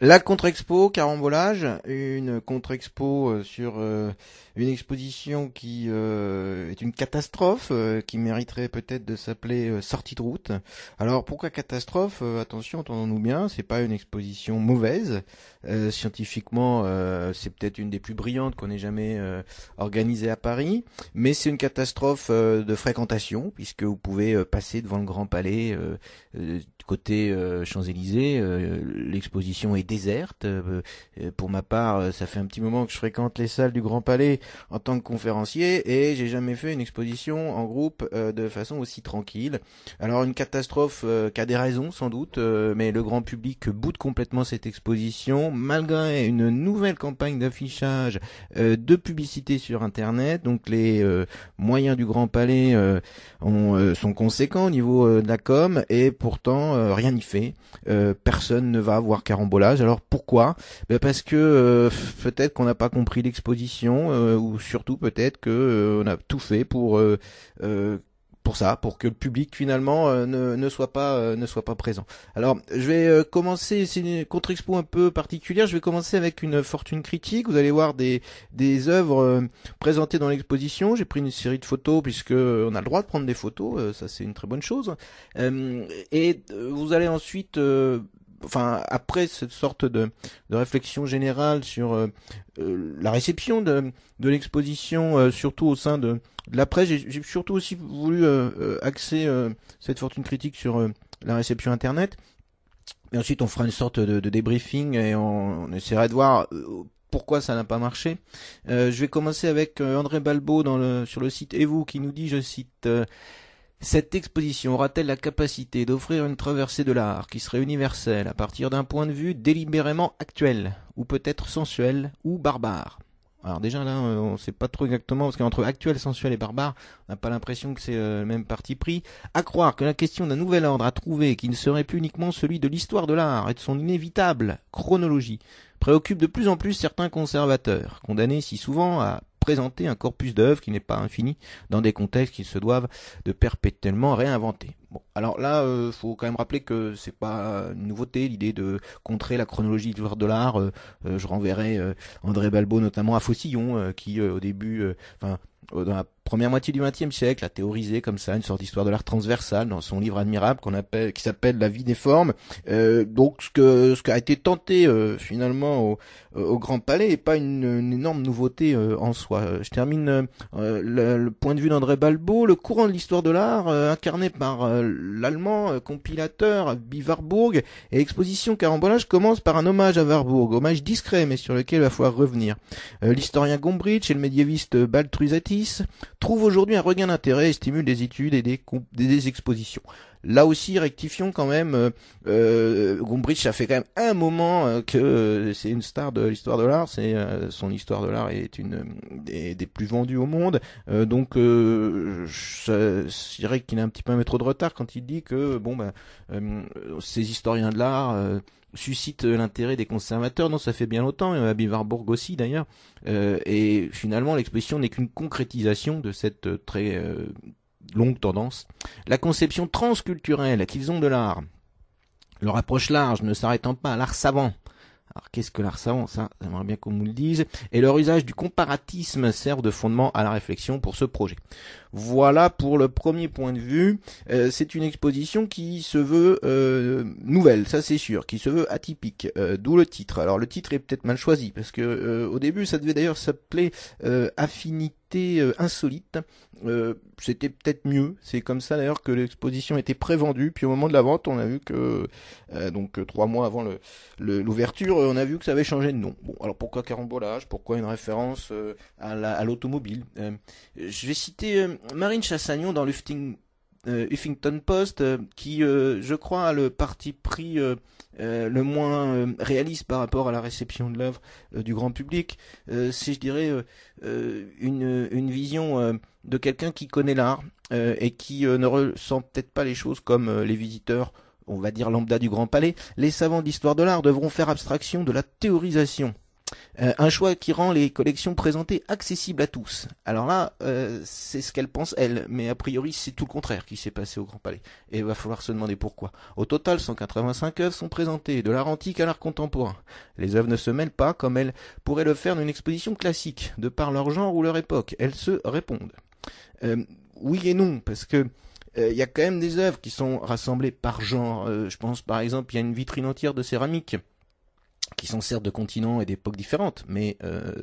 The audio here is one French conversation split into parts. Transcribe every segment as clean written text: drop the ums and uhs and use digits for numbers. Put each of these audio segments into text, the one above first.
La contre-expo, carambolage, une contre-expo sur une exposition qui est une catastrophe, qui mériterait peut-être de s'appeler sortie de route. Alors pourquoi catastrophe? Attention, entendons-nous bien, c'est pas une exposition mauvaise. Scientifiquement, c'est peut-être une des plus brillantes qu'on ait jamais organisée à Paris, mais c'est une catastrophe de fréquentation, puisque vous pouvez passer devant le Grand Palais côté Champs-Élysées, l'exposition est déserte. Pour ma part, ça fait un petit moment que je fréquente les salles du Grand Palais en tant que conférencier et j'ai jamais fait une exposition en groupe de façon aussi tranquille. Alors une catastrophe qui a des raisons sans doute, mais le grand public boude complètement cette exposition malgré une nouvelle campagne d'affichage de publicité sur Internet. Donc les moyens du Grand Palais sont conséquents au niveau de la com et pourtant rien n'y fait. Personne ne va voir Carambolage. Alors pourquoi? Parce que peut-être qu'on n'a pas compris l'exposition ou surtout peut-être que on a tout fait pour ça, pour que le public finalement ne soit pas présent. Alors je vais commencer, c'est une contre-expo un peu particulière, je vais commencer avec une fortune critique. Vous allez voir des œuvres présentées dans l'exposition. J'ai pris une série de photos puisque on a le droit de prendre des photos, ça c'est une très bonne chose. Et vous allez ensuite enfin après cette sorte de réflexion générale sur la réception de l'exposition, surtout au sein de la presse, j'ai surtout aussi voulu axer cette fortune critique sur la réception internet. Et ensuite on fera une sorte de débriefing et on essaiera de voir pourquoi ça n'a pas marché. Je vais commencer avec André Balbo sur le site Et vous qui nous dit, je cite cette exposition aura-t-elle la capacité d'offrir une traversée de l'art qui serait universelle à partir d'un point de vue délibérément actuel, ou peut-être sensuel, ou barbare? Alors déjà là, on ne sait pas trop exactement, parce qu'entre actuel, sensuel et barbare, on n'a pas l'impression que c'est le même parti pris. À croire que la question d'un nouvel ordre à trouver, qui ne serait plus uniquement celui de l'histoire de l'art et de son inévitable chronologie, préoccupe de plus en plus certains conservateurs, condamnés si souvent à présenter un corpus d'œuvres qui n'est pas infini dans des contextes qui se doivent de perpétuellement réinventer. Bon, alors là, faut quand même rappeler que c'est pas une nouveauté l'idée de contrer la chronologie de l'histoire de l'art. Je renverrai André Balbo notamment à Faucillon, qui au début, dans la première moitié du XXe siècle, a théorisé comme ça une sorte d'histoire de l'art transversale dans son livre admirable qui s'appelle La vie des formes. Donc ce qui a été tenté finalement au Grand Palais n'est pas une énorme nouveauté en soi. Je termine le point de vue d'André Balbo. Le courant de l'histoire de l'art, incarné par l'allemand compilateur Bill Warburg, et l'exposition Carambolage commence par un hommage à Warburg, hommage discret mais sur lequel il va falloir revenir. L'historien Gombrich et le médiéviste Baltrusatis trouvent aujourd'hui un regain d'intérêt et stimulent des études et des expositions. Là aussi, rectifions quand même, Gombrich, ça fait quand même un moment que c'est une star de l'histoire de l'art, son histoire de l'art est une des plus vendues au monde, donc je dirais qu'il a un petit peu un métro de retard quand il dit que ces historiens de l'art suscite l'intérêt des conservateurs. Non, ça fait bien longtemps, à Bivarbourg aussi d'ailleurs, et finalement l'exposition n'est qu'une concrétisation de cette très longue tendance. La conception transculturelle qu'ils ont de l'art, leur approche large ne s'arrêtant pas à l'art savant. Alors qu'est-ce que l'art savant? Ça, j'aimerais bien qu'on nous le dise. Et leur usage du comparatisme servent de fondement à la réflexion pour ce projet. Voilà pour le premier point de vue. C'est une exposition qui se veut nouvelle, ça c'est sûr, qui se veut atypique, d'où le titre. Alors le titre est peut-être mal choisi, parce que au début ça devait d'ailleurs s'appeler Affinité insolite. C'était peut-être mieux, c'est comme ça d'ailleurs que l'exposition était prévendue, puis au moment de la vente on a vu que, donc 3 mois avant l'ouverture, on a vu que ça avait changé de nom. Bon, alors pourquoi carambolage? Pourquoi une référence à l'automobile? Je vais citer Marine Chassagnon dans Huffington Post, qui, je crois, a le parti pris le moins réaliste par rapport à la réception de l'œuvre du grand public. C'est, je dirais, une vision de quelqu'un qui connaît l'art et qui ne ressent peut-être pas les choses comme les visiteurs, on va dire lambda du Grand Palais. Les savants d'histoire de l'art devront faire abstraction de la théorisation Un choix qui rend les collections présentées accessibles à tous. Alors là, c'est ce qu'elle pense, elle, mais a priori c'est tout le contraire qui s'est passé au Grand Palais. Et il va falloir se demander pourquoi. Au total, 185 œuvres sont présentées, de l'art antique à l'art contemporain. Les œuvres ne se mêlent pas comme elles pourraient le faire dans une exposition classique, de par leur genre ou leur époque. Elles se répondent. Euh, oui et non, parce que il y a quand même des œuvres qui sont rassemblées par genre. Je pense par exemple, il y a une vitrine entière de céramique qui sont certes de continents et d'époques différentes, mais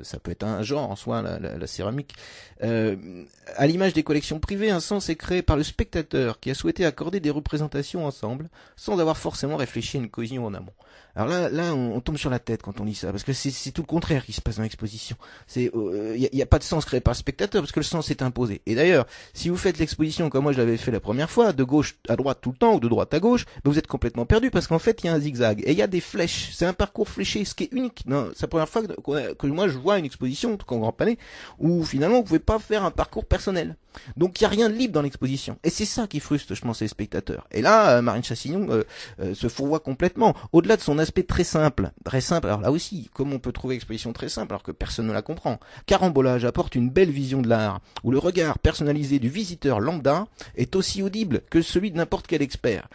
ça peut être un genre en soi, la céramique. À l'image des collections privées, un sens est créé par le spectateur qui a souhaité accorder des représentations ensemble, sans avoir forcément réfléchi à une cohésion en amont. Alors là, on tombe sur la tête quand on lit ça, parce que c'est tout le contraire qui se passe dans l'exposition. Y a pas de sens créé par le spectateur, parce que le sens est imposé. Et d'ailleurs, si vous faites l'exposition comme moi je l'avais fait la première fois, de gauche à droite tout le temps, ou de droite à gauche, ben vous êtes complètement perdu, parce qu'en fait, il y a un zigzag, et il y a des flèches. C'est un parcours fléché, ce qui est unique. Non, c'est la première fois que moi je vois une exposition, en tout cas en Grand Palais, où finalement vous pouvez pas faire un parcours personnel. Donc il y a rien de libre dans l'exposition. Et c'est ça qui frustre, je pense, les spectateurs. Et là, Marine Chassignon se fourvoie complètement. Au-delà de son aspect très simple. Alors là aussi, comment on peut trouver l'exposition très simple alors que personne ne la comprend? Carambolage apporte une belle vision de l'art, où le regard personnalisé du visiteur lambda est aussi audible que celui de n'importe quel expert.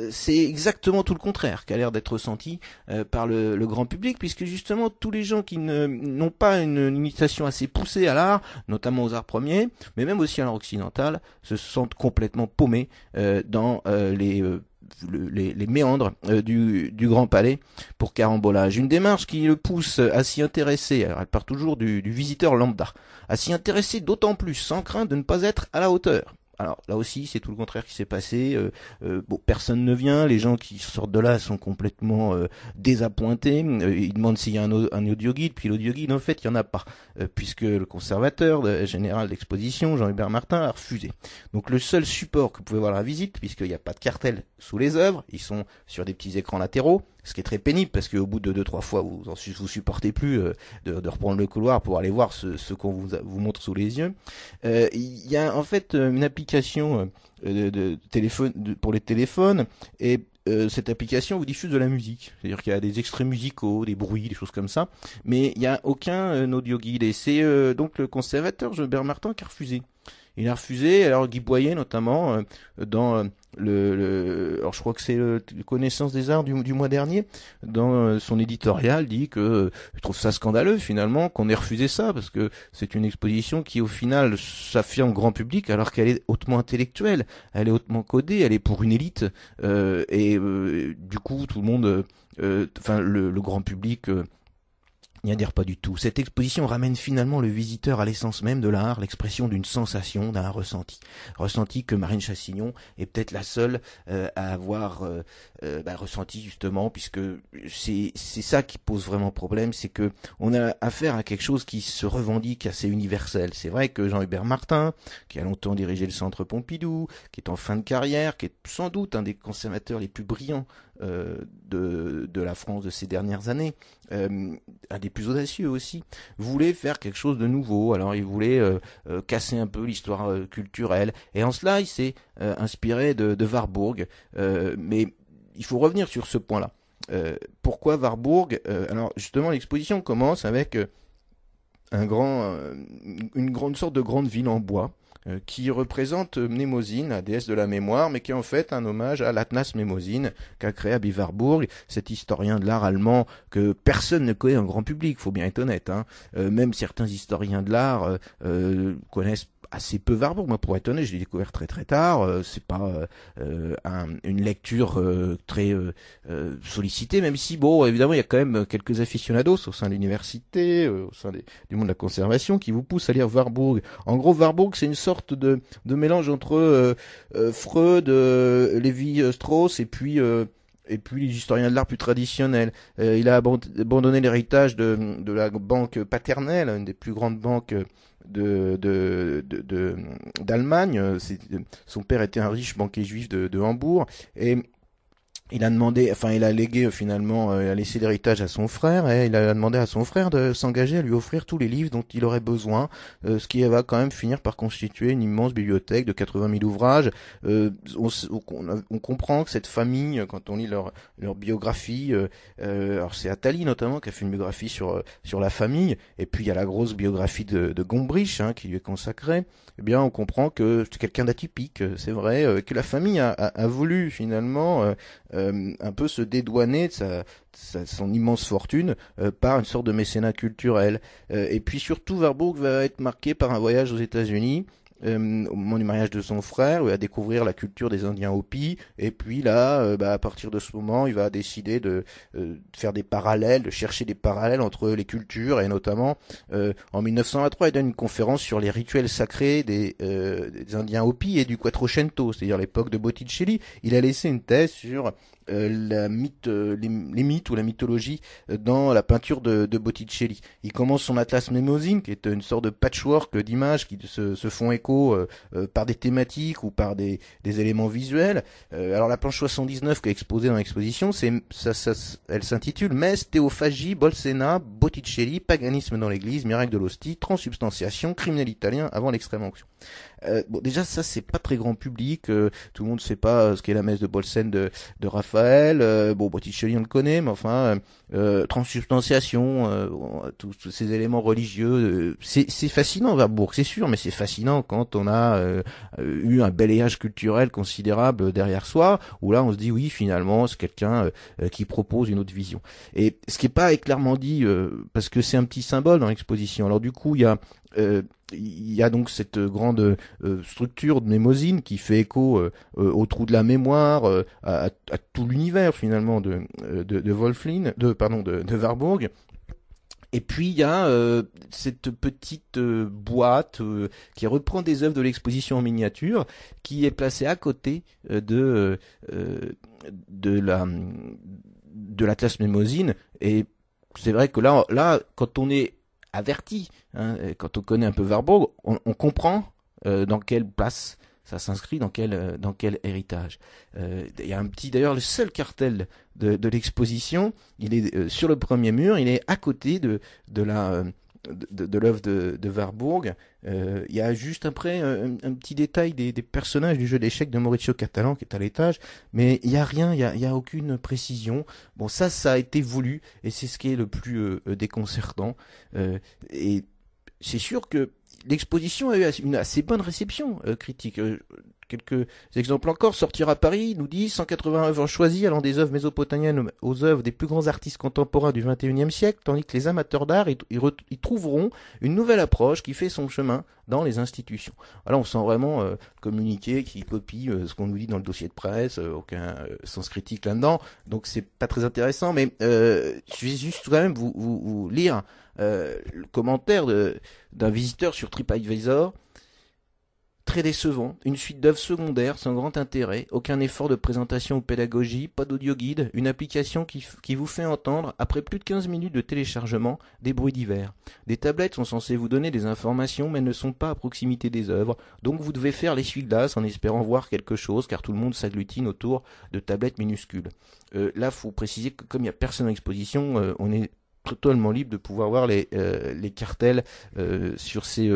C'est exactement tout le contraire qu'a l'air d'être ressenti par le grand public, puisque justement tous les gens qui n'ont pas une initiation assez poussée à l'art, notamment aux arts premiers, mais même aussi à l'art occidental, se sentent complètement paumés dans les méandres du Grand Palais pour Carambolage. Une démarche qui le pousse à s'y intéresser, alors elle part toujours du visiteur lambda, à s'y intéresser d'autant plus sans crainte de ne pas être à la hauteur. Alors là aussi, c'est tout le contraire qui s'est passé. Personne ne vient. Les gens qui sortent de là sont complètement désappointés. Ils demandent s'il y a un audio guide, puis l'audio guide, en fait, il y en a pas, puisque le conservateur général d'exposition, Jean-Hubert Martin, a refusé. Donc le seul support que vous pouvez voir à la visite, puisqu'il n'y a pas de cartel sous les œuvres, ils sont sur des petits écrans latéraux. Ce qui est très pénible parce qu'au bout de 2-3 fois vous supportez plus de reprendre le couloir pour aller voir ce qu'on vous montre sous les yeux. Il y a en fait une application de téléphone pour les téléphones et cette application vous diffuse de la musique. C'est-à-dire qu'il y a des extraits musicaux, des bruits, des choses comme ça, mais il n'y a aucun audio guide et c'est donc le conservateur Jean-Hubert Martin qui a refusé. Il a refusé, alors Guy Boyer notamment, dans alors je crois que c'est Connaissance des Arts du mois dernier, dans son éditorial dit que je trouve ça scandaleux finalement qu'on ait refusé ça, parce que c'est une exposition qui au final s'affirme grand public alors qu'elle est hautement intellectuelle, elle est hautement codée, elle est pour une élite, du coup tout le monde, le grand public n'y adhère pas du tout. Cette exposition ramène finalement le visiteur à l'essence même de l'art, l'expression d'une sensation, d'un ressenti. Ressenti que Marine Chassignon est peut-être la seule à avoir ressenti justement, puisque c'est ça qui pose vraiment problème, c'est que on a affaire à quelque chose qui se revendique assez universel. C'est vrai que Jean-Hubert Martin, qui a longtemps dirigé le Centre Pompidou, qui est en fin de carrière, qui est sans doute un des conservateurs les plus brillants de la France de ces dernières années, un des plus audacieux aussi, voulait faire quelque chose de nouveau. Alors il voulait casser un peu l'histoire culturelle, et en cela il s'est inspiré de Warburg, mais il faut revenir sur ce point-là. Pourquoi Warburg? Alors justement l'exposition commence avec une grande sorte de grande ville en bois, qui représente Mnémosyne, la déesse de la mémoire, mais qui est en fait un hommage à l'Atlas Mnemosyne qu'a créé Aby Warburg, cet historien de l'art allemand que personne ne connaît en grand public, faut bien être honnête. Même certains historiens de l'art connaissent assez peu Warburg. Moi, pour être honnête, je l'ai découvert très très tard. C'est pas une lecture très sollicitée, même si bon, évidemment, il y a quand même quelques aficionados au sein de l'université, au sein du monde de la conservation, qui vous poussent à lire Warburg. En gros, Warburg, c'est une sorte de mélange entre Freud, Lévi-Strauss et puis les historiens de l'art plus traditionnels. Il a abandonné l'héritage de la banque paternelle, une des plus grandes banques d'Allemagne. Son père était un riche banquier juif de Hambourg, et il a demandé, enfin, il a légué finalement, il a laissé l'héritage à son frère et il a demandé à son frère de s'engager à lui offrir tous les livres dont il aurait besoin, ce qui va quand même finir par constituer une immense bibliothèque de 80 000 ouvrages. On comprend que cette famille, quand on lit leur biographie, alors c'est Attali notamment qui a fait une biographie sur la famille, et puis il y a la grosse biographie de Gombrich qui lui est consacrée. Eh bien, on comprend que c'est quelqu'un d'atypique, c'est vrai, que la famille a voulu finalement un peu se dédouaner de son immense fortune par une sorte de mécénat culturel. Et puis surtout, Warburg va être marqué par un voyage aux États-Unis. Au moment du mariage de son frère, où il va découvrir la culture des Indiens Hopi, et puis là, à partir de ce moment, il va décider de faire des parallèles, de chercher des parallèles entre les cultures, et notamment en 1923, il donne une conférence sur les rituels sacrés des Indiens Hopi et du Quattrocento, c'est-à-dire l'époque de Botticelli. Il a laissé une thèse sur les mythes ou la mythologie dans la peinture de Botticelli. Il commence son Atlas Mnemosyne, qui est une sorte de patchwork d'images qui se font écho par des thématiques ou par des éléments visuels. Alors la planche 79 qui est exposée dans l'exposition, elle s'intitule Messe, théophagie, Bolsena, Botticelli, paganisme dans l'église, miracle de l'hostie, transsubstantiation, criminel italien avant l'extrême onction. Bon, déjà ça c'est pas très grand public, tout le monde sait pas ce qu'est la messe de Bolsène de Raphaël. Bon, Botticelli on le connaît, mais enfin transsubstantiation, tous ces éléments religieux, c'est fascinant Warburg, c'est sûr, mais c'est fascinant quand on a eu un balayage culturel considérable derrière soi, où là on se dit oui finalement c'est quelqu'un qui propose une autre vision. Et ce qui est pas clairement dit, parce que c'est un petit symbole dans l'exposition. Alors du coup il y a donc cette grande structure de Mnemosyne qui fait écho au trou de la mémoire, à tout l'univers finalement de Wolflin, de Warburg. Et puis il y a cette petite boîte qui reprend des œuvres de l'exposition en miniature, qui est placée à côté de l'Atlas Mnemosyne. Et c'est vrai que là, quand on est averti, quand on connaît un peu Warburg, on comprend dans quelle place ça s'inscrit, dans quel héritage. Il y a d'ailleurs le seul cartel de l'exposition, il est sur le premier mur, il est à côté de l'œuvre de Warburg. Il y a juste après un petit détail des personnages du jeu d'échecs de Maurizio Catalan qui est à l'étage, mais il y a rien, il y a aucune précision. Bon, ça a été voulu et c'est ce qui est le plus déconcertant. Et c'est sûr que l'exposition a eu une assez bonne réception critique. Quelques exemples encore, Sortir à Paris nous dit 180 œuvres choisies allant des œuvres mésopotamiennes aux œuvres des plus grands artistes contemporains du XXIe siècle, tandis que les amateurs d'art y trouveront une nouvelle approche qui fait son chemin dans les institutions. Alors on sent vraiment communiqué qui copie ce qu'on nous dit dans le dossier de presse, aucun sens critique là-dedans, donc c'est pas très intéressant, mais je vais juste quand même vous lire le commentaire d'un visiteur sur TripAdvisor. Très décevant, une suite d'œuvres secondaires sans grand intérêt, aucun effort de présentation ou pédagogie, pas d'audio guide, une application qui vous fait entendre, après plus de 15 minutes de téléchargement, des bruits divers. Des tablettes sont censées vous donner des informations mais ne sont pas à proximité des œuvres, donc vous devez faire l'essuie-glace en espérant voir quelque chose car tout le monde s'agglutine autour de tablettes minuscules. Là, faut préciser que comme il n'y a personne en exposition, on est totalement libre de pouvoir voir les cartels sur ces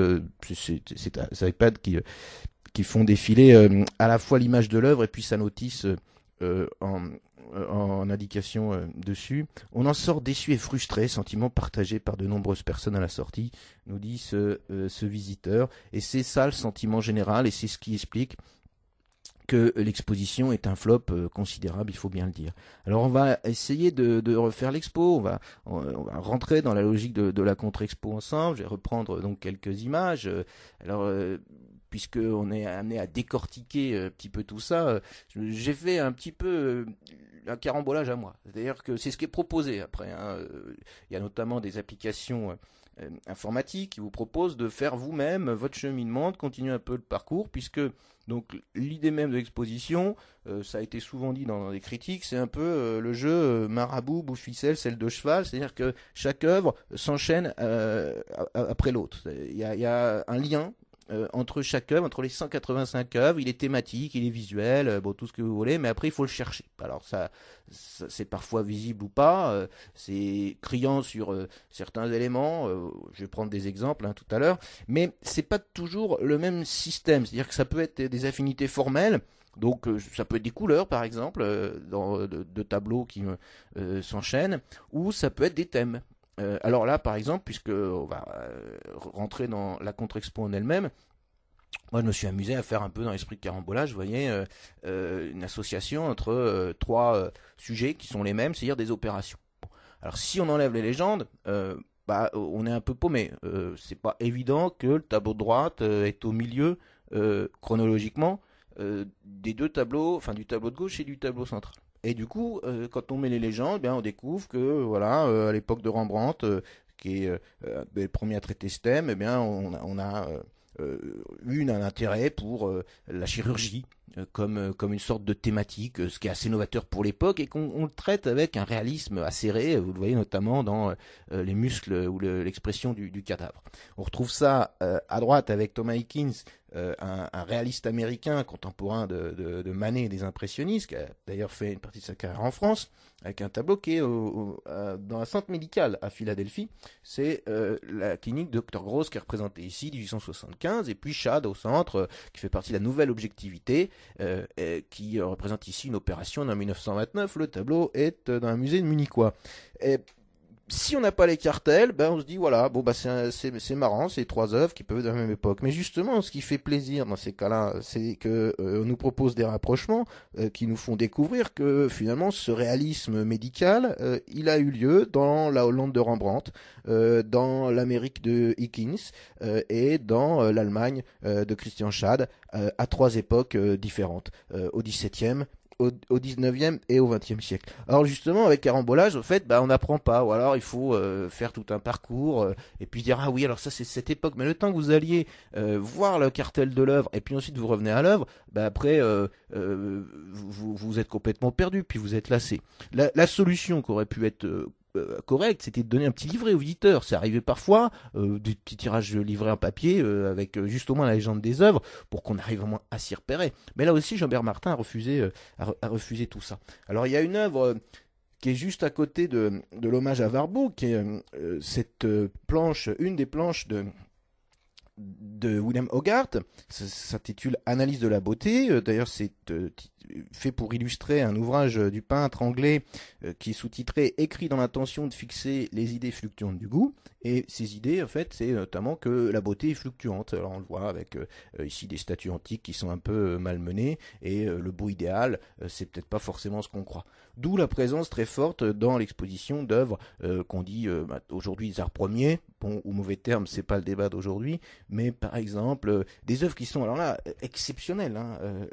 iPads qui font défiler à la fois l'image de l'œuvre et puis sa notice en indication dessus. On en sort déçu et frustré, sentiment partagé par de nombreuses personnes à la sortie, nous dit ce visiteur. Et c'est ça le sentiment général et c'est ce qui explique que l'exposition est un flop considérable, il faut bien le dire. Alors on va essayer de refaire l'expo, on va rentrer dans la logique de la contre-expo ensemble, je vais reprendre donc quelques images. Alors puisque on est amené à décortiquer un petit peu tout ça, j'ai fait un petit peu un carambolage à moi. C'est-à-dire que c'est ce qui est proposé après. Il y a notamment des applications informatiques qui vous proposent de faire vous-même votre cheminement, de continuer un peu le parcours, puisque donc l'idée même de l'exposition, ça a été souvent dit dans les critiques, c'est un peu le jeu marabout, bouffe ficelle, selle de cheval, c'est-à-dire que chaque œuvre s'enchaîne après l'autre. Il y a un lien entre chaque œuvre, entre les 185 œuvres, il est thématique, il est visuel, bon, tout ce que vous voulez, mais après il faut le chercher. Alors ça c'est parfois visible ou pas, c'est criant sur certains éléments, je vais prendre des exemples tout à l'heure, mais c'est pas toujours le même système, c'est-à-dire que ça peut être des affinités formelles, donc ça peut être des couleurs par exemple, dans de tableaux qui s'enchaînent, ou ça peut être des thèmes. Alors là, par exemple, puisque on va rentrer dans la contre-expo en elle-même, moi je me suis amusé à faire un peu dans l'esprit de carambolage, vous voyez, une association entre trois sujets qui sont les mêmes, c'est-à-dire des opérations. Alors si on enlève les légendes, on est un peu paumé. C'est pas évident que le tableau de droite est au milieu chronologiquement des deux tableaux, enfin du tableau de gauche et du tableau central. Et du coup, quand on met les légendes, on découvre que voilà, à l'époque de Rembrandt, qui est le premier à traiter ce thème, on a eu un intérêt pour la chirurgie comme une sorte de thématique, ce qui est assez novateur pour l'époque et qu'on le traite avec un réalisme acéré, vous le voyez notamment dans les muscles ou l'expression du cadavre. On retrouve ça à droite avec Thomas Hickins, un réaliste américain contemporain de Manet et des impressionnistes, qui a d'ailleurs fait une partie de sa carrière en France, avec un tableau qui est dans un centre médical à Philadelphie. C'est la clinique Dr Gross qui est représentée ici, 1875, et puis Chad au centre, qui fait partie de la nouvelle objectivité, qui représente ici une opération en 1929. Le tableau est dans un musée de munichois. Et si on n'a pas les cartels, on se dit voilà, bon c'est marrant, c'est trois œuvres qui peuvent être de la même époque. Mais justement, ce qui fait plaisir dans ces cas-là, c'est que on nous propose des rapprochements qui nous font découvrir que finalement ce réalisme médical, il a eu lieu dans la Hollande de Rembrandt, dans l'Amérique de Hickins et dans l'Allemagne de Christian Schad, à trois époques différentes, au XVIIe, au 19e et au 20e siècle. Alors justement, avec carambolage, au fait, on n'apprend pas, ou alors il faut faire tout un parcours, et puis dire, ah oui, alors ça c'est cette époque, mais le temps que vous alliez voir le cartel de l'œuvre, et puis ensuite vous revenez à l'œuvre, après, vous êtes complètement perdu, puis vous êtes lassé. La solution qui aurait pu être correct, c'était de donner un petit livret aux visiteurs. C'est arrivé parfois, des petits tirages livrés en papier avec juste au moins la légende des œuvres pour qu'on arrive au moins à s'y repérer. Mais là aussi, Jean-Bert Martin a refusé tout ça. Alors il y a une œuvre qui est juste à côté de l'hommage à Warburg, qui est cette planche, une des planches de William Hogarth. Ça s'intitule Analyse de la beauté. D'ailleurs, c'est fait pour illustrer un ouvrage du peintre anglais qui est sous-titré Écrit dans l'intention de fixer les idées fluctuantes du goût. Et ces idées, en fait, c'est notamment que la beauté est fluctuante. Alors on le voit avec ici des statues antiques qui sont un peu malmenées, et le beau idéal, c'est peut-être pas forcément ce qu'on croit. D'où la présence très forte dans l'exposition d'œuvres qu'on dit aujourd'hui des arts premiers, bon ou mauvais terme, c'est pas le débat d'aujourd'hui, mais par exemple des œuvres qui sont alors là exceptionnelles.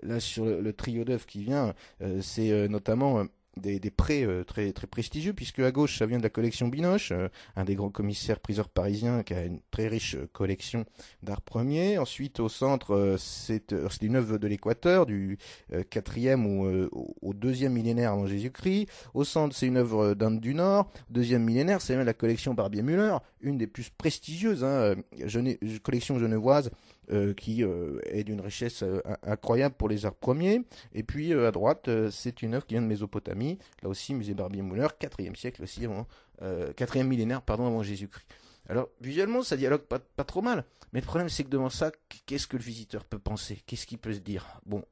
Là sur le trio d'œuvres qui vient, c'est notamment des prêts très, très prestigieux, puisque à gauche ça vient de la collection Binoche, un des grands commissaires priseurs parisiens qui a une très riche collection d'art premier. Ensuite au centre c'est une œuvre de l'Équateur du 4e au 2e millénaire avant Jésus-Christ. Au centre c'est une œuvre d'Inde du Nord. 2e millénaire c'est même la collection Barbier-Muller, une des plus prestigieuses, collection genevoise, qui est d'une richesse incroyable pour les arts premiers. Et puis à droite, c'est une œuvre qui vient de Mésopotamie, là aussi musée Barbier-Muller, 4e siècle aussi, 4e millénaire avant Jésus-Christ. Alors visuellement ça dialogue pas trop mal, mais le problème c'est que devant ça, qu'est-ce que le visiteur peut penser? Qu'est-ce qu'il peut se dire? Bon,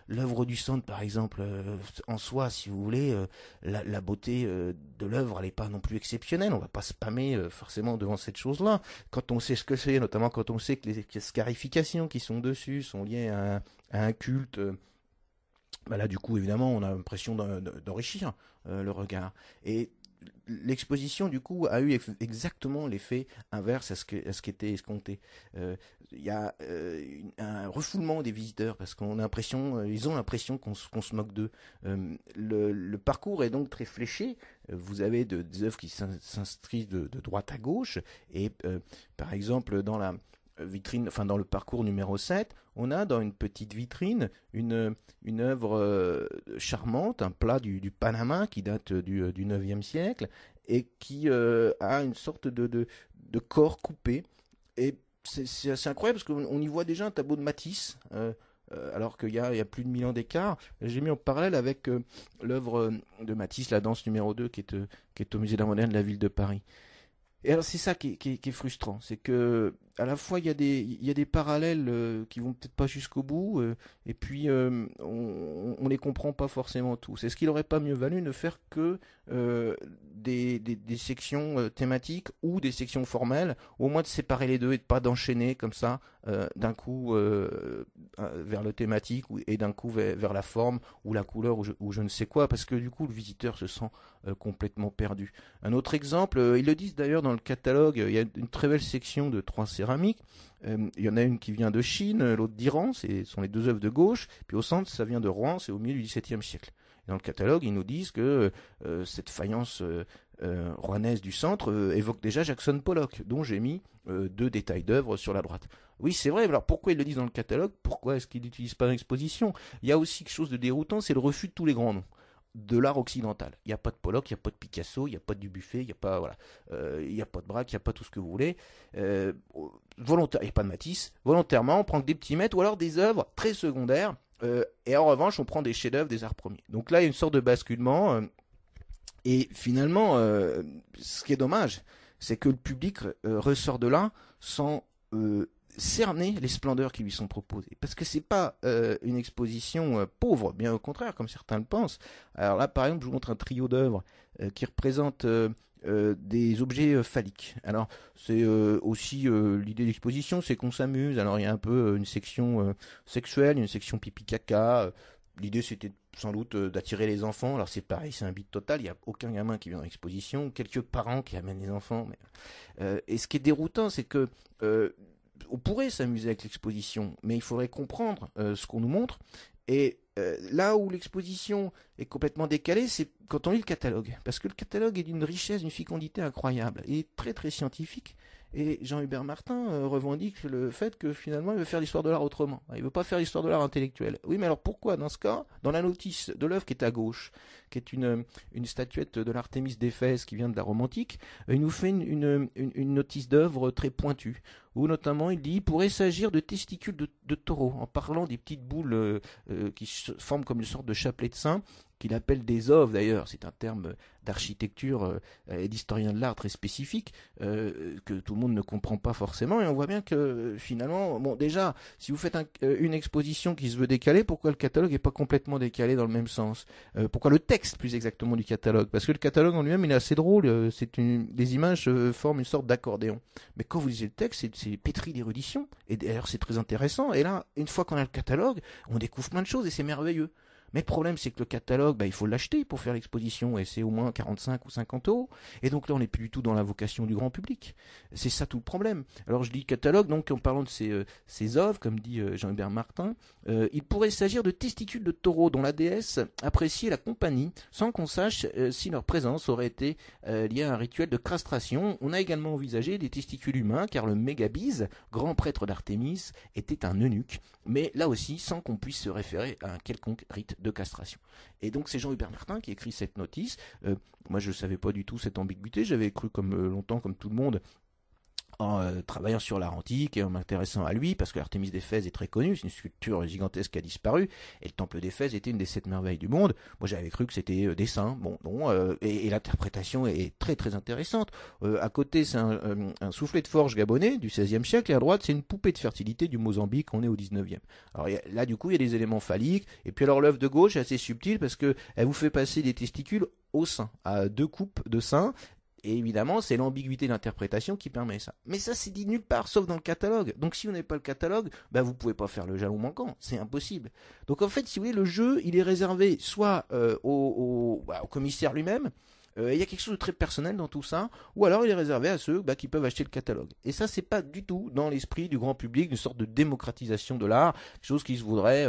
l'œuvre du centre par exemple, en soi si vous voulez, la beauté de l'œuvre elle n'est pas non plus exceptionnelle, on va pas spammer forcément devant cette chose-là, quand on sait ce que c'est, notamment quand on sait que les scarifications qui sont dessus sont liées à un culte. Là du coup évidemment on a l'impression d'enrichir le regard, et l'exposition du coup a eu exactement l'effet inverse à ce qui était escompté. Il y a un refoulement des visiteurs parce qu'on a l'impression, ils ont l'impression qu'on se moque d'eux. Le parcours est donc très fléché. Vous avez des œuvres qui s'inscrivent de droite à gauche, et par exemple dans la vitrine, enfin dans le parcours numéro 7, on a dans une petite vitrine une œuvre charmante, un plat du Panama qui date du 9e siècle et qui a une sorte de corps coupé. Et c'est assez incroyable parce qu'on y voit déjà un tableau de Matisse. Alors qu'il y a plus de 1000 ans d'écart. J'ai mis en parallèle avec l'œuvre de Matisse, La danse numéro 2, qui est au musée d'art moderne de la ville de Paris. Et alors c'est ça qui est frustrant, c'est que à la fois il y a des parallèles qui vont peut-être pas jusqu'au bout, et puis on les comprend pas forcément tous. Est-ce qu'il aurait pas mieux valu ne faire que des sections thématiques ou des sections formelles, ou au moins de séparer les deux et de pas d'enchaîner comme ça d'un coup vers le thématique et d'un coup vers la forme ou la couleur ou je ne sais quoi, parce que du coup le visiteur se sent complètement perdu. Un autre exemple, ils le disent d'ailleurs dans le catalogue, il y a une très belle section de 3 céramiques. Il y en a une qui vient de Chine, l'autre d'Iran, ce sont les deux œuvres de gauche, puis au centre ça vient de Rouen, c'est au milieu du XVIIe siècle. Et dans le catalogue, ils nous disent que cette faïence rouennaise du centre évoque déjà Jackson Pollock, dont j'ai mis 2 détails d'œuvres sur la droite. Oui, c'est vrai, alors pourquoi ils le disent dans le catalogue? Pourquoi est-ce qu'ils n'utilisent pas dans l'exposition? Il y a aussi quelque chose de déroutant, c'est le refus de tous les grands noms de l'art occidental. Il n'y a pas de Pollock, il n'y a pas de Picasso, il n'y a pas de Dubuffet, il n'y a pas voilà, il n'y a pas de Braque, il n'y a pas tout ce que vous voulez. Volontaire, il n'y a pas de Matisse. Volontairement, on prend que des petits mètres ou alors des œuvres très secondaires. Et en revanche, on prend des chefs-d'œuvre des arts premiers. Donc là, il y a une sorte de basculement. Et finalement, ce qui est dommage, c'est que le public ressort de là sans cerner les splendeurs qui lui sont proposées. Parce que c'est pas une exposition pauvre, bien au contraire, comme certains le pensent. Alors là, par exemple, je vous montre un trio d'œuvres qui représentent des objets phalliques. Alors, c'est aussi l'idée d'exposition, c'est qu'on s'amuse. Alors, il y a un peu une section sexuelle, une section pipi-caca. L'idée, c'était sans doute d'attirer les enfants. Alors, c'est pareil, c'est un bide total. Il n'y a aucun gamin qui vient dans l'exposition. Quelques parents qui amènent les enfants. Et ce qui est déroutant, c'est que on pourrait s'amuser avec l'exposition, mais il faudrait comprendre ce qu'on nous montre. Et là où l'exposition est complètement décalée, c'est quand on lit le catalogue. Parce que le catalogue est d'une richesse, d'une fécondité incroyable. Il est très très scientifique. Et Jean-Hubert Martin revendique le fait que finalement il veut faire l'histoire de l'art autrement. Il veut pas faire l'histoire de l'art intellectuel. Oui, mais alors pourquoi dans ce cas, dans la notice de l'œuvre qui est à gauche, qui est une statuette de l'Artémis d'Éphèse qui vient de la Rome antique, il nous fait une notice d'œuvre très pointue, où notamment il dit il pourrait s'agir de testicules de taureau, en parlant des petites boules qui se forment comme une sorte de chapelet de saint, qu'il appelle des oves d'ailleurs, c'est un terme d'architecture et d'historien de l'art très spécifique que tout le monde ne comprend pas forcément, et on voit bien que finalement, bon déjà, si vous faites une exposition qui se veut décalée, pourquoi le catalogue n'est pas complètement décalé dans le même sens? Pourquoi le texte plus exactement du catalogue? Parce que le catalogue en lui-même il est assez drôle, les images forment une sorte d'accordéon, mais quand vous lisez le texte c'est pétri d'érudition, et d'ailleurs c'est très intéressant, et là une fois qu'on a le catalogue, on découvre plein de choses et c'est merveilleux. Mais le problème, c'est que le catalogue, il faut l'acheter pour faire l'exposition, et c'est au moins 45 ou 50 euros. Et donc là, on n'est plus du tout dans la vocation du grand public. C'est ça tout le problème. Alors je dis catalogue, donc en parlant de ces œuvres, comme dit Jean-Hubert Martin, il pourrait s'agir de testicules de taureau dont la déesse appréciait la compagnie, sans qu'on sache si leur présence aurait été liée à un rituel de castration. On a également envisagé des testicules humains, car le Mégabise, grand prêtre d'Artémis, était un eunuque, mais là aussi sans qu'on puisse se référer à un quelconque rite de castration. Et donc c'est Jean-Hubert Martin qui écrit cette notice. Moi je ne savais pas du tout cette ambiguïté, j'avais cru comme longtemps comme tout le monde en travaillant sur l'art antique et en m'intéressant à lui, parce que l'Artémis d'Éphèse est très connue, c'est une sculpture gigantesque qui a disparu, et le temple d'Éphèse était une des 7 merveilles du monde. Moi j'avais cru que c'était des saints, bon, non, et l'interprétation est très très intéressante. À côté c'est un soufflet de forge gabonais du XVIe siècle, et à droite c'est une poupée de fertilité du Mozambique, on est au XIXe. Alors là du coup il y a des éléments phalliques, et puis alors l'œuvre de gauche est assez subtile, parce que elle vous fait passer des testicules au sein, à 2 coupes de sein. Et évidemment, c'est l'ambiguïté d'interprétation qui permet ça. Mais ça, c'est dit nulle part, sauf dans le catalogue. Donc si vous n'avez pas le catalogue, vous pouvez pas faire le jalon manquant. C'est impossible. Donc en fait, si vous voulez, le jeu, il est réservé soit au commissaire lui-même. Il y a quelque chose de très personnel dans tout ça, ou alors il est réservé à ceux qui peuvent acheter le catalogue. Et ça, c'est pas du tout dans l'esprit du grand public, une sorte de démocratisation de l'art, quelque chose qui se voudrait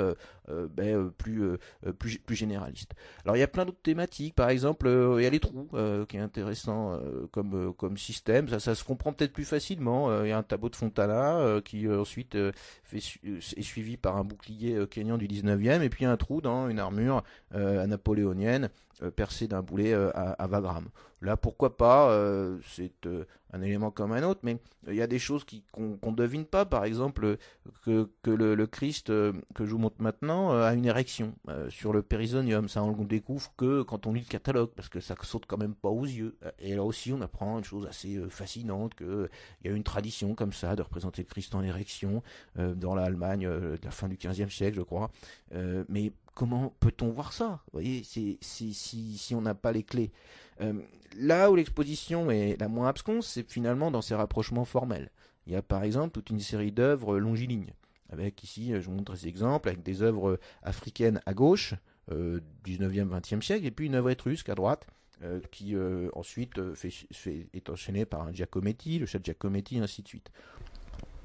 plus généraliste. Alors il y a plein d'autres thématiques, par exemple il y a les trous qui est intéressant comme système, ça se comprend peut-être plus facilement. Il y a un tableau de Fontana qui ensuite est suivi par un bouclier kényan du 19e, et puis un trou dans une armure napoléonienne percé d'un boulet à Wagram. Là, pourquoi pas, c'est un élément comme un autre, mais il y a des choses qu'on ne devine pas. Par exemple, que le Christ que je vous montre maintenant a une érection sur le périsonium. Ça, on le découvre que quand on lit le catalogue, parce que ça saute quand même pas aux yeux. Et là aussi, on apprend une chose assez fascinante, qu'il y a une tradition comme ça de représenter le Christ en érection dans l'Allemagne de la fin du XVe siècle, je crois. Mais comment peut-on voir ça? Vous voyez, si on n'a pas les clés. Euh, Là où l'exposition est la moins absconse, c'est finalement dans ses rapprochements formels. Il y a par exemple toute une série d'œuvres longilignes. Avec ici, je vous montre ces exemples, avec des œuvres africaines à gauche, 19e, 20e siècle, et puis une œuvre étrusque à droite, qui ensuite est enchaînée par un Giacometti, le chat Giacometti, et ainsi de suite.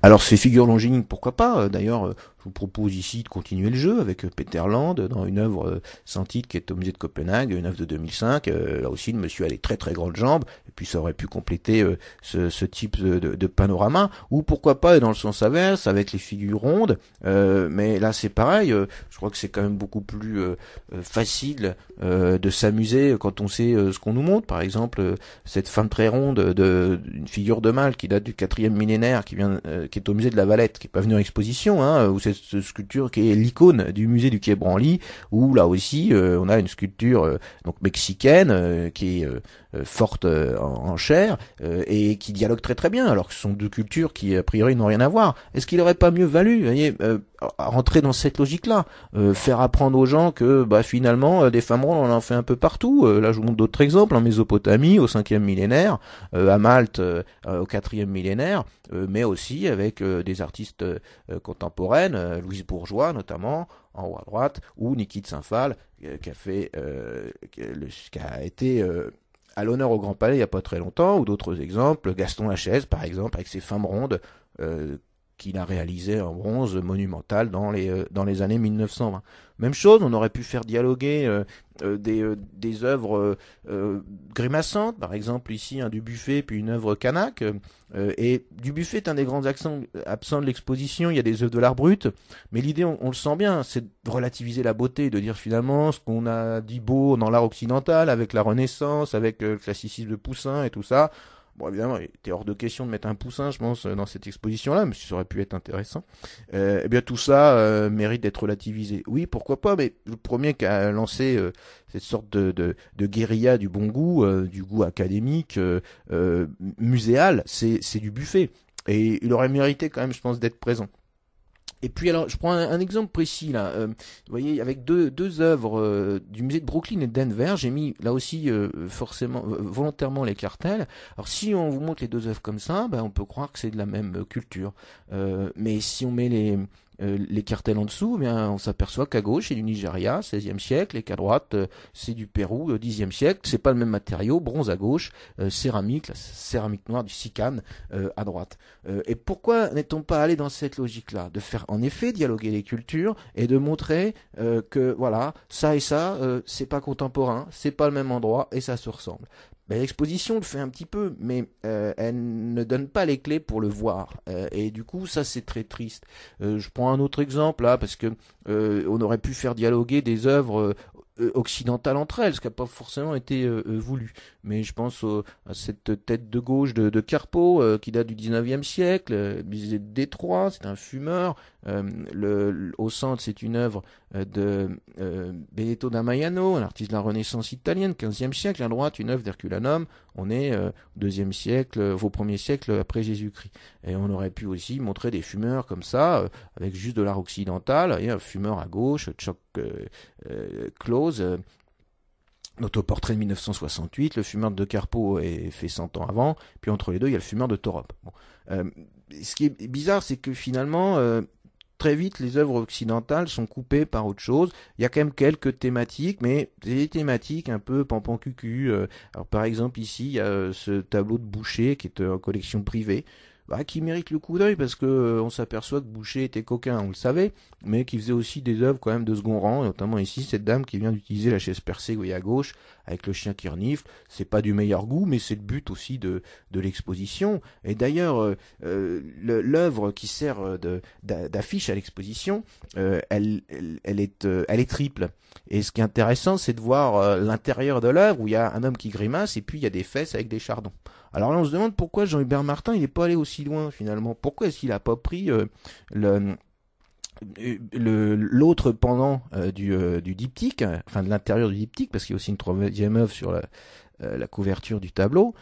Alors ces figures longilignes, pourquoi pas? D'ailleurs, je vous propose ici de continuer le jeu avec Peter Land dans une œuvre sans titre qui est au musée de Copenhague, une œuvre de 2005. Là aussi, le monsieur a des très très grandes jambes, et puis ça aurait pu compléter ce type de panorama. Ou pourquoi pas dans le sens inverse avec les figures rondes. Mais là, c'est pareil. Je crois que c'est quand même beaucoup plus facile de s'amuser quand on sait ce qu'on nous montre. Par exemple, cette femme très ronde d'une figure de mâle qui date du 4e millénaire, qui est au musée de la Valette, qui est pas venue en exposition, ou cette sculpture qui est l'icône du musée du Quai Branly, où là aussi on a une sculpture donc mexicaine qui est forte en chair et qui dialogue très très bien, alors que ce sont deux cultures qui a priori n'ont rien à voir. Est-ce qu'il aurait pas mieux valu, vous voyez, rentrer dans cette logique-là, faire apprendre aux gens que finalement des femmes rondes on en fait un peu partout. Là je vous montre d'autres exemples en Mésopotamie au 5e millénaire, à Malte au 4e millénaire, mais aussi avec des artistes contemporaines, Louise Bourgeois notamment en haut à droite, ou Niki de Saint-Phal qui a été à l'honneur au Grand Palais il n'y a pas très longtemps, ou d'autres exemples, Gaston Lachaise par exemple, avec ses femmes rondes qu'il a réalisé en bronze monumental dans les années 1920. Même chose, on aurait pu faire dialoguer des œuvres grimaçantes, par exemple ici un Dubuffet puis une œuvre Canaque, et Dubuffet est un des grands absents de l'exposition. Il y a des œuvres de l'art brut, mais l'idée, on le sent bien, c'est de relativiser la beauté, de dire finalement ce qu'on a dit beau dans l'art occidental, avec la Renaissance, avec le classicisme de Poussin et tout ça. Bon, évidemment, il était hors de question de mettre un Poussin, je pense, dans cette exposition-là, mais ça aurait pu être intéressant. Eh bien, tout ça mérite d'être relativisé. Oui, pourquoi pas, mais le premier qui a lancé cette sorte de guérilla du bon goût, du goût académique, muséal, c'est Dubuffet. Et il aurait mérité quand même, je pense, d'être présent. Et puis alors, je prends un exemple précis là. Vous voyez, avec deux œuvres du musée de Brooklyn et de Denver, j'ai mis là aussi forcément volontairement les cartels. Alors si on vous montre les deux œuvres comme ça, on peut croire que c'est de la même culture. Mais si on met les cartels en dessous, on s'aperçoit qu'à gauche c'est du Nigeria, 16e siècle, et qu'à droite c'est du Pérou, 10e siècle. C'est pas le même matériau, bronze à gauche, céramique, la céramique noire du Sican à droite. Et pourquoi n'est-on pas allé dans cette logique-là, de faire en effet dialoguer les cultures et de montrer que voilà, ça et ça, c'est pas contemporain, c'est pas le même endroit et ça se ressemble. L'exposition le fait un petit peu, mais elle ne donne pas les clés pour le voir. Et du coup, ça c'est très triste. Je prends un autre exemple là, parce que on aurait pu faire dialoguer des œuvres occidentales entre elles, ce qui n'a pas forcément été voulu. Mais je pense à cette tête de gauche de Carpeau, qui date du 19e siècle, musée de Détroit, c'est un fumeur. Au centre, c'est une œuvre de Benedetto da Maiano, un artiste de la Renaissance italienne, 15e siècle. À droite, une œuvre d'Herculanum. On est au 2e siècle, au 1er siècle après Jésus-Christ. Et on aurait pu aussi montrer des fumeurs comme ça, avec juste de l'art occidental. Et un fumeur à gauche, Chuck Close, l'autoportrait de 1968, le fumeur de Carpeau est fait 100 ans avant, puis entre les deux, il y a le fumeur de Torop. Bon. Ce qui est bizarre, c'est que finalement, très vite, les œuvres occidentales sont coupées par autre chose. Il y a quand même quelques thématiques, mais des thématiques un peu pampan-cucu. Alors par exemple, ici, il y a ce tableau de Boucher qui est en collection privée. qui mérite le coup d'œil parce que on s'aperçoit que Boucher était coquin, on le savait, mais qui faisait aussi des œuvres quand même de second rang, et notamment ici cette dame qui vient d'utiliser la chaise percée, vous voyez à gauche, avec le chien qui renifle. C'est pas du meilleur goût, mais c'est le but aussi de l'exposition. Et d'ailleurs, l'œuvre qui sert d'affiche à l'exposition, elle est triple. Et ce qui est intéressant, c'est de voir l'intérieur de l'œuvre où il y a un homme qui grimace et puis il y a des fesses avec des chardons. Alors là, on se demande pourquoi Jean-Hubert Martin, il n'est pas allé aussi loin finalement. Pourquoi est-ce qu'il n'a pas pris le l'autre pendant du diptyque, enfin de l'intérieur du diptyque, parce qu'il y a aussi une troisième œuvre sur la couverture du tableau.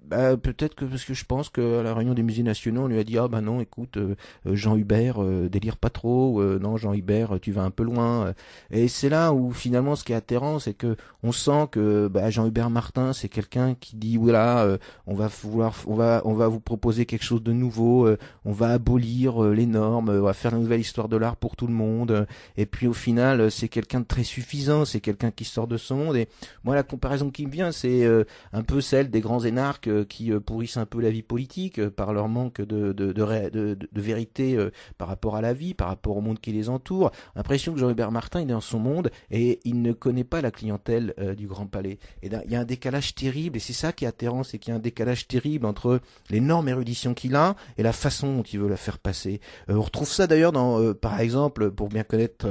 Peut-être que parce que je pense qu'à la réunion des musées nationaux, on lui a dit ah bah non, écoute, Jean Hubert, délire pas trop, non Jean Hubert, tu vas un peu loin. Et c'est là où finalement ce qui est atterrant, c'est que on sent que Jean Hubert Martin, c'est quelqu'un qui dit voilà, on va vous proposer quelque chose de nouveau, on va abolir les normes, on va faire la nouvelle histoire de l'art pour tout le monde. Et puis au final, c'est quelqu'un de très suffisant, c'est quelqu'un qui sort de son monde. Et moi, la comparaison qui me vient, c'est un peu celle des grands énarques qui pourrissent un peu la vie politique par leur manque de vérité par rapport à la vie, par rapport au monde qui les entoure. L'impression que Jean-Hubert Martin, il est dans son monde et il ne connaît pas la clientèle du Grand Palais. Et il y a un décalage terrible, et c'est ça qui est atterrant, c'est qu'il y a un décalage terrible entre l'énorme érudition qu'il a et la façon dont il veut la faire passer. On retrouve ça d'ailleurs dans, par exemple, pour bien connaître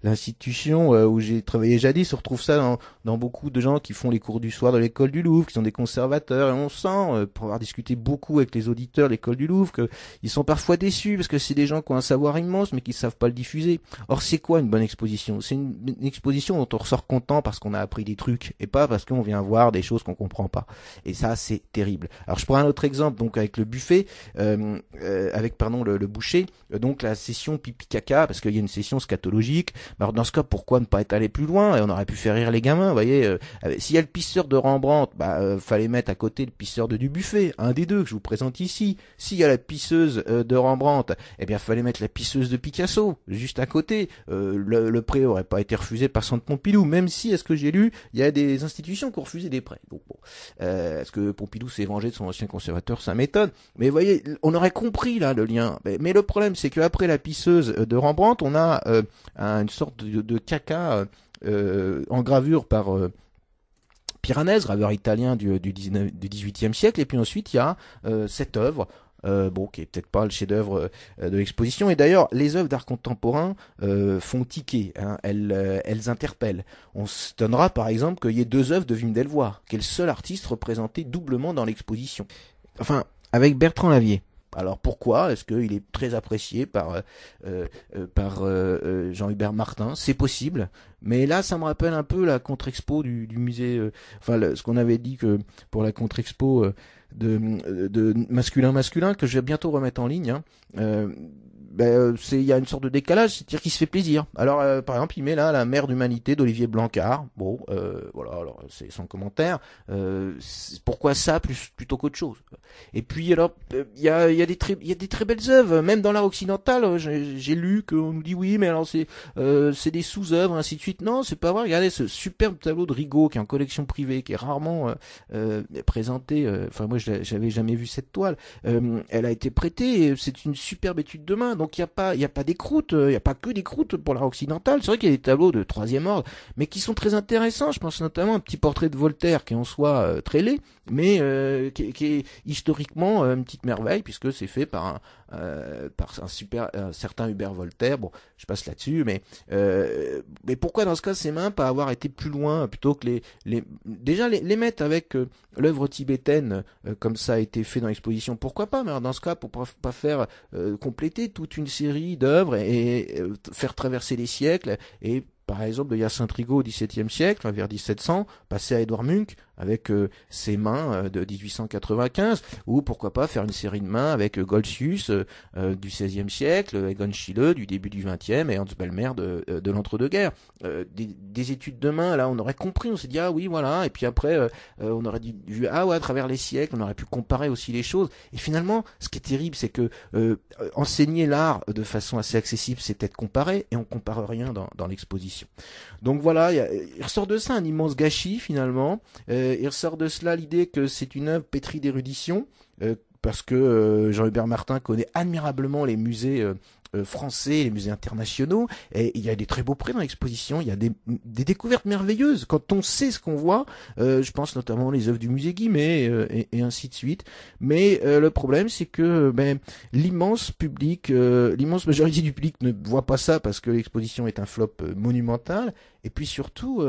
l'institution où j'ai travaillé jadis, on retrouve ça dans beaucoup de gens qui font les cours du soir de l'école du Louvre, qui sont des conservateurs, et on sent, pour avoir discuté beaucoup avec les auditeurs de l'école du Louvre, qu'ils sont parfois déçus, parce que c'est des gens qui ont un savoir immense, mais qui savent pas le diffuser. Or, c'est quoi une bonne exposition? C'est une exposition dont on ressort content parce qu'on a appris des trucs, et pas parce qu'on vient voir des choses qu'on comprend pas. Et ça, c'est terrible. Alors, je prends un autre exemple, donc avec le buffet, le boucher, donc la session pipi caca, parce qu'il y a une session scatologique. Alors, dans ce cas, pourquoi ne pas être allé plus loin? Et on aurait pu faire rire les gamins, vous voyez. S'il y a le pisseur de Rembrandt, fallait mettre à côté le pisseur de Dubuffet, un des deux que je vous présente ici. S'il y a la pisseuse de Rembrandt, eh bien fallait mettre la pisseuse de Picasso juste à côté. Le prêt aurait pas été refusé par Centre Pompidou, même si, à ce que j'ai lu, il y a des institutions qui ont refusé des prêts. Donc bon, est-ce que Pompidou s'est vengé de son ancien conservateur? Ça m'étonne. Mais vous voyez, on aurait compris là le lien. Mais le problème, c'est qu'après la pisseuse de Rembrandt, on a une sorte de caca en gravure par Piranèse, graveur italien du 18e siècle, et puis ensuite il y a cette œuvre, qui est peut-être pas le chef-d'œuvre de l'exposition, et d'ailleurs les œuvres d'art contemporain font tiquer, hein, elles interpellent. On se donnera par exemple qu'il y ait deux œuvres de Wim Delvoye, qui est le seul artiste représenté doublement dans l'exposition. Enfin, avec Bertrand Lavier. Alors pourquoi? Est-ce qu'il est très apprécié par Jean-Hubert Martin? C'est possible, mais là ça me rappelle un peu la contre-expo du musée, ce qu'on avait dit que pour la contre-expo de masculin que je vais bientôt remettre en ligne. Hein, il y a une sorte de décalage, c'est-à-dire qu'il se fait plaisir. Alors par exemple, il met là la mère d'humanité d'Olivier Blancard. Bon, voilà, alors c'est sans commentaire. Pourquoi ça plutôt qu'autre chose? Et puis alors, il y a des très belles œuvres, même dans l'art occidental. J'ai lu qu'on nous dit oui, mais alors c'est des sous-œuvres, ainsi de suite. Non, c'est pas vrai. Regardez ce superbe tableau de Rigaud qui est en collection privée, qui est rarement présenté. Enfin moi, j'avais jamais vu cette toile. Elle a été prêtée. Et c'est une superbe étude de main. Donc il y a pas des croûtes, il y a pas que des croûtes pour l'art occidental. C'est vrai qu'il y a des tableaux de troisième ordre, mais qui sont très intéressants. Je pense notamment à un petit portrait de Voltaire qui en soit très laid, mais qui est historiquement une petite merveille puisque c'est fait par un certain Hubert Voltaire. Bon, je passe là-dessus, mais pourquoi dans ce cas c'est même pas avoir été plus loin plutôt que déjà les mettre avec l'œuvre tibétaine comme ça a été fait dans l'exposition? Pourquoi pas? Mais alors, dans ce cas, pour pas faire compléter toute une série d'œuvres et faire traverser les siècles et par exemple de Hyacinthe Rigaud au XVIIe siècle, vers 1700, passer à Édouard Munch avec ses mains de 1895, ou pourquoi pas faire une série de mains avec Goltzius du XVIe siècle, Egon Schiele du début du XXe et Hans Bellmer de l'entre-deux-guerres. Des études de mains, là on aurait compris, on s'est dit ah oui voilà, et puis après on aurait vu ah ouais à travers les siècles, on aurait pu comparer aussi les choses. Et finalement, ce qui est terrible, c'est que enseigner l'art de façon assez accessible, c'est peut-être comparer, et on compare rien dans l'exposition. Donc voilà, il ressort de ça un immense gâchis finalement. Il ressort de cela l'idée que c'est une œuvre pétrie d'érudition, parce que Jean-Hubert Martin connaît admirablement les musées français, les musées internationaux, et il y a des très beaux prix dans l'exposition, il y a des découvertes merveilleuses. Quand on sait ce qu'on voit, je pense notamment les œuvres du musée Guimet et ainsi de suite. Mais le problème, c'est que l'immense public, l'immense majorité du public ne voit pas ça parce que l'exposition est un flop monumental. Et puis surtout,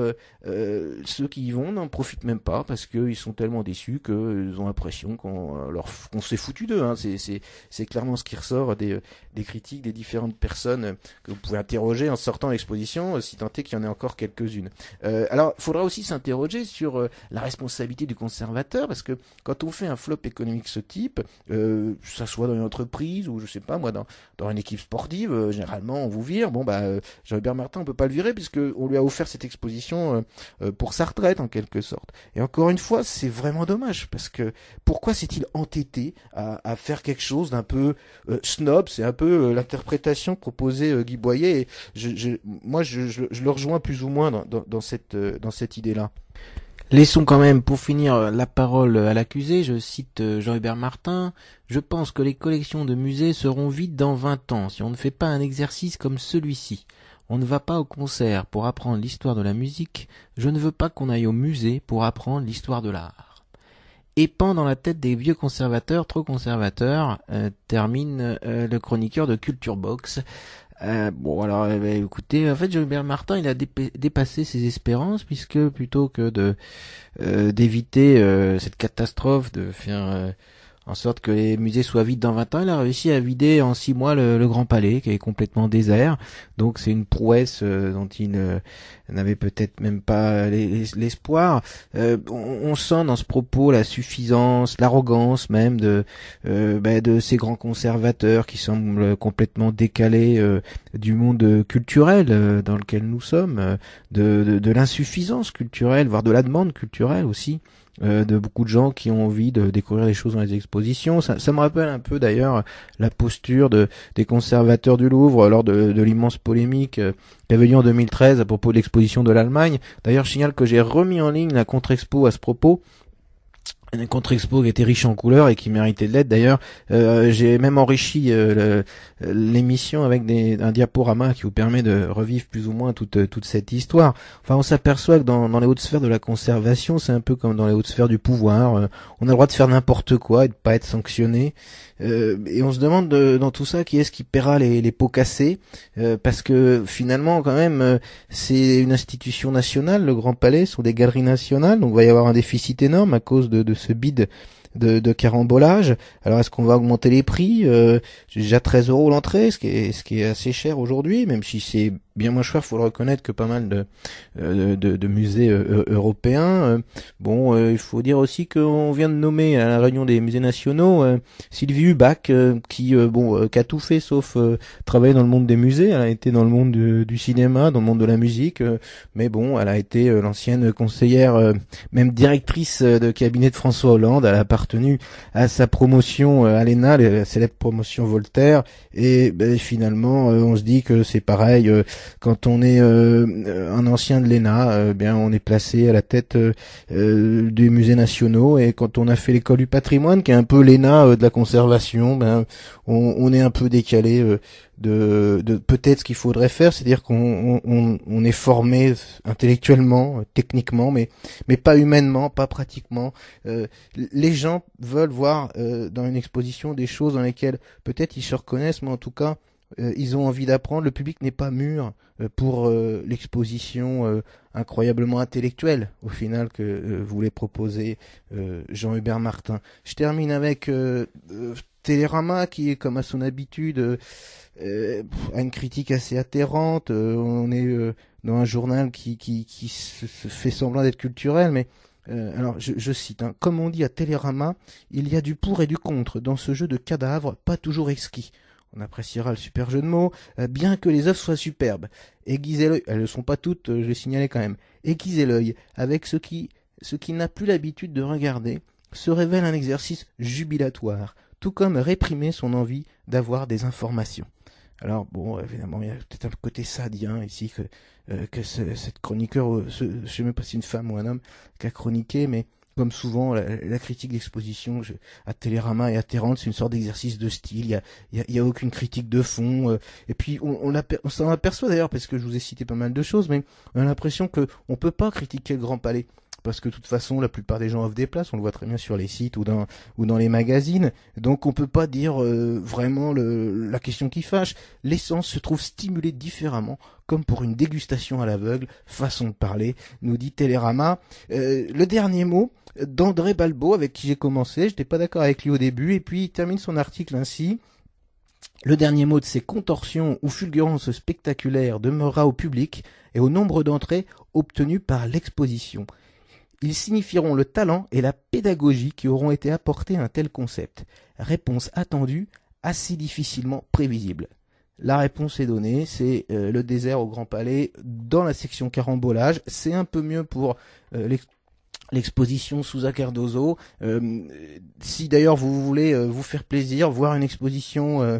ceux qui y vont n'en profitent même pas parce qu'ils sont tellement déçus qu'ils ont l'impression qu'on s'est foutu d'eux. Hein. C'est clairement ce qui ressort des critiques des différentes personnes que vous pouvez interroger en sortant de l'exposition, si tant est qu'il y en ait encore quelques-unes. Alors, il faudra aussi s'interroger sur la responsabilité du conservateur parce que quand on fait un flop économique de ce type, ça soit dans une entreprise ou je sais pas moi dans une équipe sportive, généralement on vous vire. Bon Jean-Hubert Martin on peut pas le virer puisque on lui a offert cette exposition pour sa retraite en quelque sorte. Et encore une fois, c'est vraiment dommage parce que pourquoi s'est-il entêté à faire quelque chose d'un peu snob? C'est un peu l'interprétation que proposait Guy Boyer. Et moi, je le rejoins plus ou moins dans cette idée-là. Laissons quand même, pour finir, la parole à l'accusé. Je cite Jean-Hubert Martin. Je pense que les collections de musées seront vides dans 20 ans si on ne fait pas un exercice comme celui-ci. On ne va pas au concert pour apprendre l'histoire de la musique. Je ne veux pas qu'on aille au musée pour apprendre l'histoire de l'art. Épand dans la tête des vieux conservateurs, trop conservateurs, termine le chroniqueur de Culture Box. Bon alors écoutez, en fait Jean-Hubert Martin il a dépassé ses espérances puisque plutôt que d'éviter cette catastrophe de faire en sorte que les musées soient vides dans 20 ans, il a réussi à vider en 6 mois le Grand Palais qui est complètement désert. Donc c'est une prouesse dont il n'avait peut-être même pas l'espoir. On sent dans ce propos la suffisance, l'arrogance même de ces grands conservateurs qui semblent complètement décalés du monde culturel dans lequel nous sommes, de l'insuffisance culturelle, voire de la demande culturelle aussi. De beaucoup de gens qui ont envie de découvrir les choses dans les expositions. Ça me rappelle un peu d'ailleurs la posture des conservateurs du Louvre lors de l'immense polémique qui avait lieu en 2013 à propos de l'exposition de l'Allemagne. D'ailleurs, je signale que j'ai remis en ligne la contre-expo à ce propos. Une contre-expo qui était riche en couleurs et qui méritait de l'être d'ailleurs. J'ai même enrichi l'émission avec un diaporama qui vous permet de revivre plus ou moins toute cette histoire. Enfin, on s'aperçoit que dans les hautes sphères de la conservation, c'est un peu comme dans les hautes sphères du pouvoir. On a le droit de faire n'importe quoi et de pas être sanctionné. Et on se demande dans tout ça qui est-ce qui paiera les pots cassés, parce que finalement quand même c'est une institution nationale, le Grand Palais, ce sont des galeries nationales, donc il va y avoir un déficit énorme à cause de ce bid de carambolage. Alors est-ce qu'on va augmenter les prix? C'est déjà 13 € l'entrée, ce qui est assez cher aujourd'hui, même si c'est bien moins cher, faut le reconnaître, que pas mal de musées européens. Il faut dire aussi qu'on vient de nommer à la réunion des musées nationaux Sylvie Hubac, qui a tout fait sauf travailler dans le monde des musées. Elle a été dans le monde du cinéma, dans le monde de la musique, mais bon, elle a été l'ancienne conseillère, même directrice de cabinet de François Hollande. Elle a appartenu à sa promotion à l'ENA, la célèbre promotion Voltaire, et finalement on se dit que c'est pareil. Quand on est un ancien de l'ENA, on est placé à la tête des musées nationaux, et quand on a fait l'école du patrimoine, qui est un peu l'ENA de la conservation, on est un peu décalé de peut-être ce qu'il faudrait faire, c'est-à-dire qu'on est formé intellectuellement, techniquement, mais pas humainement, pas pratiquement. Les gens veulent voir dans une exposition des choses dans lesquelles peut-être ils se reconnaissent, mais en tout cas ils ont envie d'apprendre. Le public n'est pas mûr pour l'exposition incroyablement intellectuelle au final que voulait proposer Jean-Hubert Martin. Je termine avec Télérama, qui est comme à son habitude a une critique assez atterrante. On est dans un journal qui se fait semblant d'être culturel, mais alors je cite, comme on dit à Télérama, il y a du pour et du contre dans ce jeu de cadavres pas toujours exquis. On appréciera le super jeu de mots, bien que les œuvres soient superbes. Aiguisez l'œil, elles ne sont pas toutes, je l'ai signalé quand même. Aiguisez l'œil avec ce qui n'a plus l'habitude de regarder, se révèle un exercice jubilatoire, tout comme réprimer son envie d'avoir des informations. Alors évidemment, il y a peut-être un côté sadien ici que cette chroniqueur, je ne sais même pas si c'est une femme ou un homme qui a chroniqué, mais comme souvent, la critique d'exposition à Télérama et à Terrence, c'est une sorte d'exercice de style. Il y a aucune critique de fond. Et puis on s'en aperçoit d'ailleurs, parce que je vous ai cité pas mal de choses, mais on a l'impression que on peut pas critiquer le Grand Palais. Parce que de toute façon, la plupart des gens offrent des places, on le voit très bien sur les sites ou dans les magazines. Donc on peut pas dire vraiment la question qui fâche. L'essence se trouve stimulée différemment, comme pour une dégustation à l'aveugle, façon de parler, nous dit Télérama. Le dernier mot d'André Balbo, avec qui j'ai commencé. Je n'étais pas d'accord avec lui au début, et puis il termine son article ainsi. Le dernier mot de ces contorsions ou fulgurances spectaculaires demeurera au public et au nombre d'entrées obtenues par l'exposition. Ils signifieront le talent et la pédagogie qui auront été apportés à un tel concept. Réponse attendue, assez difficilement prévisible. La réponse est donnée, c'est le désert au Grand Palais dans la section carambolage. C'est un peu mieux pour l'exposition Sousa Cardozo. Si d'ailleurs vous voulez vous faire plaisir, voir une exposition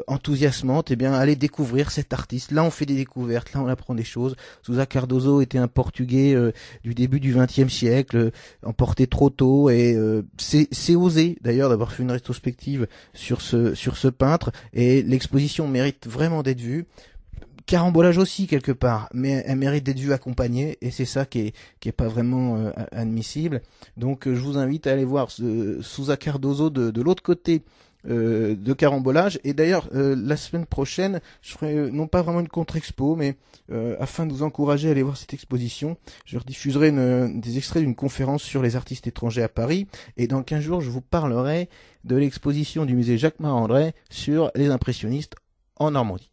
enthousiasmante, eh bien allez découvrir cet artiste. Là on fait des découvertes, là on apprend des choses. Sousa Cardozo était un Portugais du début du XXe siècle, emporté trop tôt, et c'est osé d'ailleurs d'avoir fait une rétrospective sur ce peintre, et l'exposition mérite vraiment d'être vue. Carambolage aussi quelque part, mais elle mérite d'être vue accompagnée, et c'est ça qui est pas vraiment admissible. Donc je vous invite à aller voir Sousa Cardozo de l'autre côté de Carambolage. Et d'ailleurs la semaine prochaine je ferai non pas vraiment une contre-expo, mais afin de vous encourager à aller voir cette exposition, je rediffuserai des extraits d'une conférence sur les artistes étrangers à Paris, et dans 15 jours je vous parlerai de l'exposition du musée Jacques Marandré sur les impressionnistes en Normandie.